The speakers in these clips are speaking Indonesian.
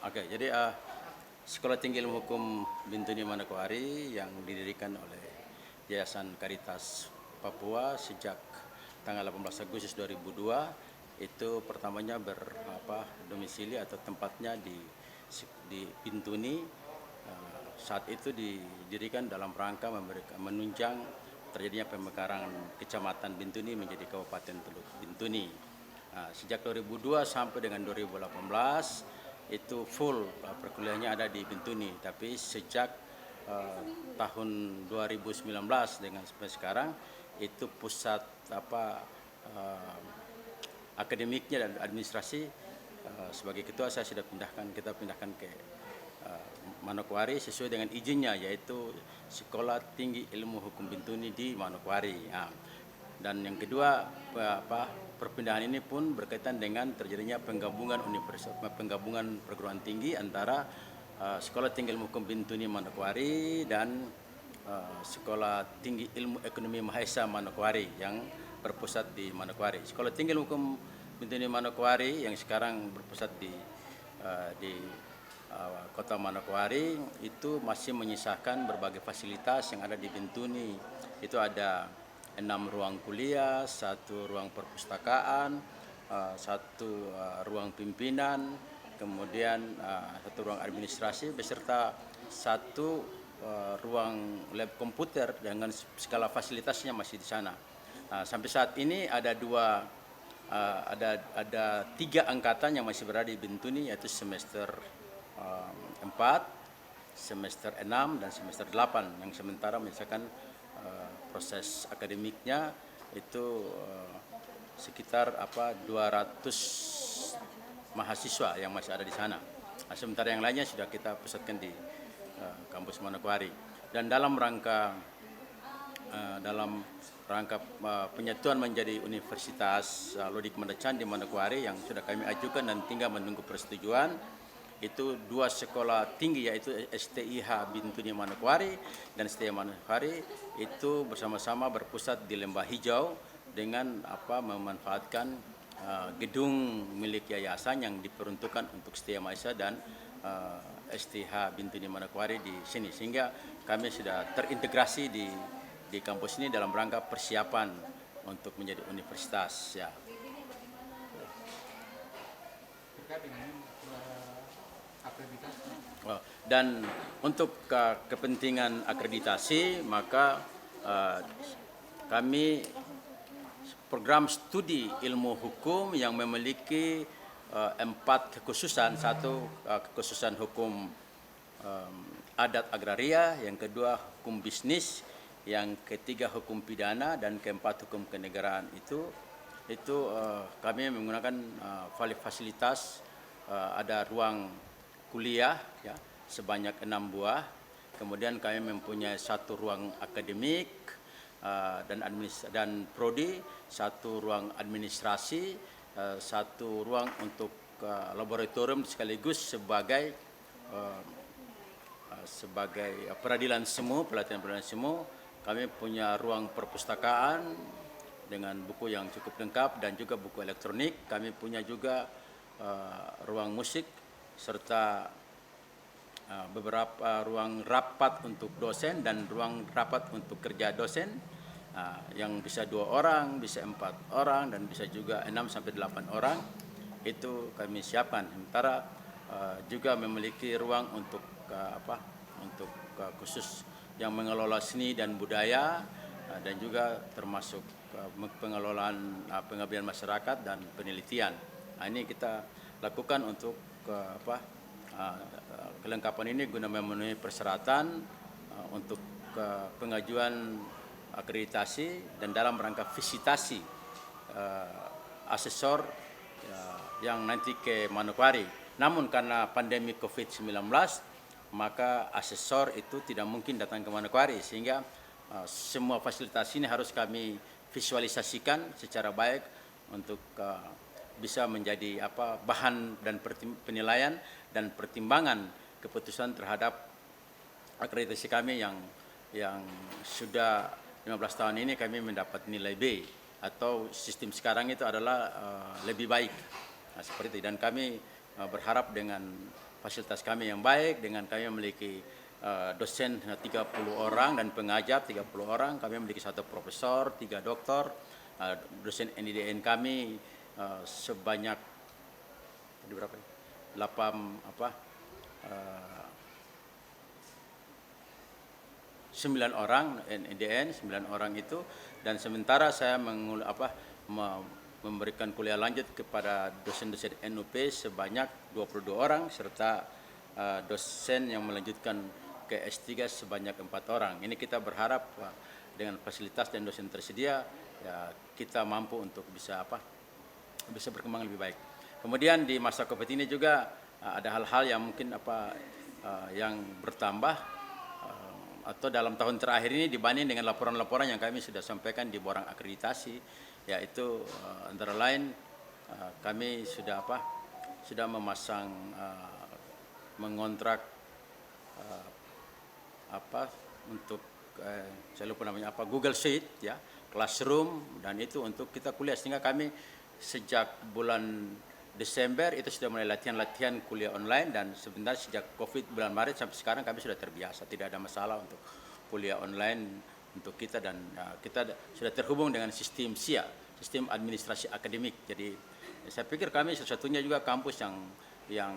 Oke, jadi Sekolah Tinggi Ilmu Hukum Bintuni Manokwari yang didirikan oleh Yayasan Karitas Papua sejak tanggal 18 Agustus 2002 itu pertamanya domisili atau tempatnya di Bintuni. Saat itu didirikan dalam rangka menunjang terjadinya pemekaran Kecamatan Bintuni menjadi Kabupaten Teluk Bintuni. Sejak 2002 sampai dengan 2018 itu full perkuliahannya ada di Bintuni, tapi sejak tahun 2019 dengan sampai sekarang itu pusat akademiknya dan administrasi sebagai ketua saya sudah kita pindahkan ke Manokwari sesuai dengan izinnya, yaitu Sekolah Tinggi Ilmu Hukum Bintuni di Manokwari. Dan yang kedua, perpindahan ini pun berkaitan dengan terjadinya penggabungan perguruan tinggi antara Sekolah Tinggi Ilmu Hukum Bintuni Manokwari dan Sekolah Tinggi Ilmu Ekonomi Mahesa Manokwari yang berpusat di Manokwari. Sekolah Tinggi Ilmu Hukum Bintuni Manokwari yang sekarang berpusat di Kota Manokwari itu masih menyisakan berbagai fasilitas yang ada di Bintuni. Itu ada 6 ruang kuliah, 1 ruang perpustakaan, 1 ruang pimpinan, kemudian 1 ruang administrasi beserta 1 ruang lab komputer dengan skala fasilitasnya masih di sana. Sampai saat ini ada 3 angkatan yang masih berada di Bintuni, yaitu semester 4, semester 6 dan semester 8 yang sementara misalkan proses akademiknya itu sekitar 200 mahasiswa yang masih ada di sana. Sementara yang lainnya sudah kita pusatkan di kampus Manokwari. Dan dalam rangka penyatuan menjadi Universitas Lodik Mandachan di Manokwari yang sudah kami ajukan dan tinggal menunggu persetujuan, itu 2 sekolah tinggi yaitu STIH Bintuni Manokwari dan STIH Manokwari itu bersama-sama berpusat di Lembah Hijau dengan memanfaatkan gedung milik yayasan yang diperuntukkan untuk STIH Mahesa dan STIH Bintuni Manokwari di sini, sehingga kami sudah terintegrasi di kampus ini dalam rangka persiapan untuk menjadi universitas ya. Dan untuk kepentingan akreditasi maka kami program studi ilmu hukum yang memiliki 4 kekhususan. 1 kekhususan hukum adat agraria, yang kedua hukum bisnis, yang ketiga hukum pidana, dan keempat hukum kenegaraan. Itu kami menggunakan fasilitas, ada ruang kuliah ya sebanyak 6 buah, kemudian kami mempunyai 1 ruang akademik dan prodi, 1 ruang administrasi, 1 ruang untuk laboratorium sekaligus sebagai peradilan semu, pelatihan peradilan semu. Kami punya ruang perpustakaan dengan buku yang cukup lengkap dan juga buku elektronik. Kami punya juga ruang musik serta beberapa ruang rapat untuk dosen dan ruang rapat untuk kerja dosen yang bisa 2 orang, bisa 4 orang, dan bisa juga 6 sampai 8 orang. Itu kami siapkan. Sementara juga memiliki ruang untuk khusus yang mengelola seni dan budaya dan juga termasuk pengelolaan pengabdian masyarakat dan penelitian. Ini kita lakukan untuk kelengkapan ini guna memenuhi persyaratan untuk pengajuan akreditasi dan dalam rangka visitasi asesor yang nanti ke Manokwari. Namun karena pandemi COVID-19 maka asesor itu tidak mungkin datang ke Manokwari, sehingga semua fasilitas ini harus kami visualisasikan secara baik untuk bisa menjadi bahan dan penilaian dan pertimbangan keputusan terhadap akreditasi kami yang sudah 15 tahun ini kami mendapat nilai B, atau sistem sekarang itu adalah lebih baik. Seperti itu. Dan kami berharap dengan fasilitas kami yang baik, dengan kami memiliki dosen 30 orang dan pengajar 30 orang, kami memiliki 1 profesor, 3 doktor, dosen NIDN kami sebanyak berapa? 9 orang NIDN, 9 orang itu, dan sementara saya memberikan kuliah lanjut kepada dosen-dosen NUP sebanyak 22 orang serta dosen yang melanjutkan ke S3 sebanyak 4 orang. Ini kita berharap dengan fasilitas dan dosen tersedia ya kita mampu untuk bisa berkembang lebih baik. Kemudian di masa Covid ini juga ada hal-hal yang mungkin yang bertambah atau dalam tahun terakhir ini dibanding dengan laporan-laporan yang kami sudah sampaikan di borang akreditasi, yaitu antara lain kami sudah memasang mengontrak untuk saya lupa namanya Google Sheet ya, Classroom, dan itu untuk kita kuliah, sehingga kami sejak bulan Desember itu sudah mulai latihan kuliah online, dan sebenarnya sejak Covid bulan Maret sampai sekarang kami sudah terbiasa, tidak ada masalah untuk kuliah online untuk kita, dan kita sudah terhubung dengan sistem SIA, sistem administrasi akademik. Jadi saya pikir kami satu-satunya juga kampus yang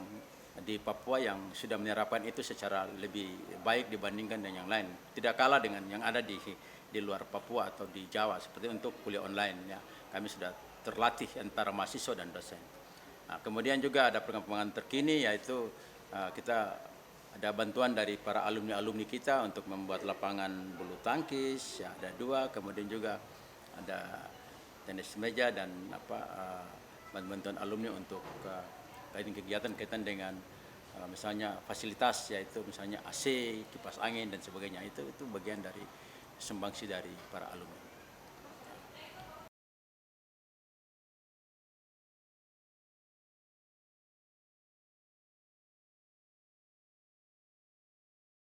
di Papua yang sudah menerapkan itu secara lebih baik dibandingkan dengan yang lain. Tidak kalah dengan yang ada di luar Papua atau di Jawa seperti untuk kuliah online ya. Kami sudah terlatih antara mahasiswa dan dosen. Nah, kemudian juga ada perkembangan terkini, yaitu kita ada bantuan dari para alumni kita untuk membuat lapangan bulu tangkis, ya, ada 2, kemudian juga ada tenis meja dan bantuan alumni untuk kegiatan kaitan dengan misalnya fasilitas, yaitu misalnya AC, kipas angin dan sebagainya. Itu bagian dari sumbangsi dari para alumni.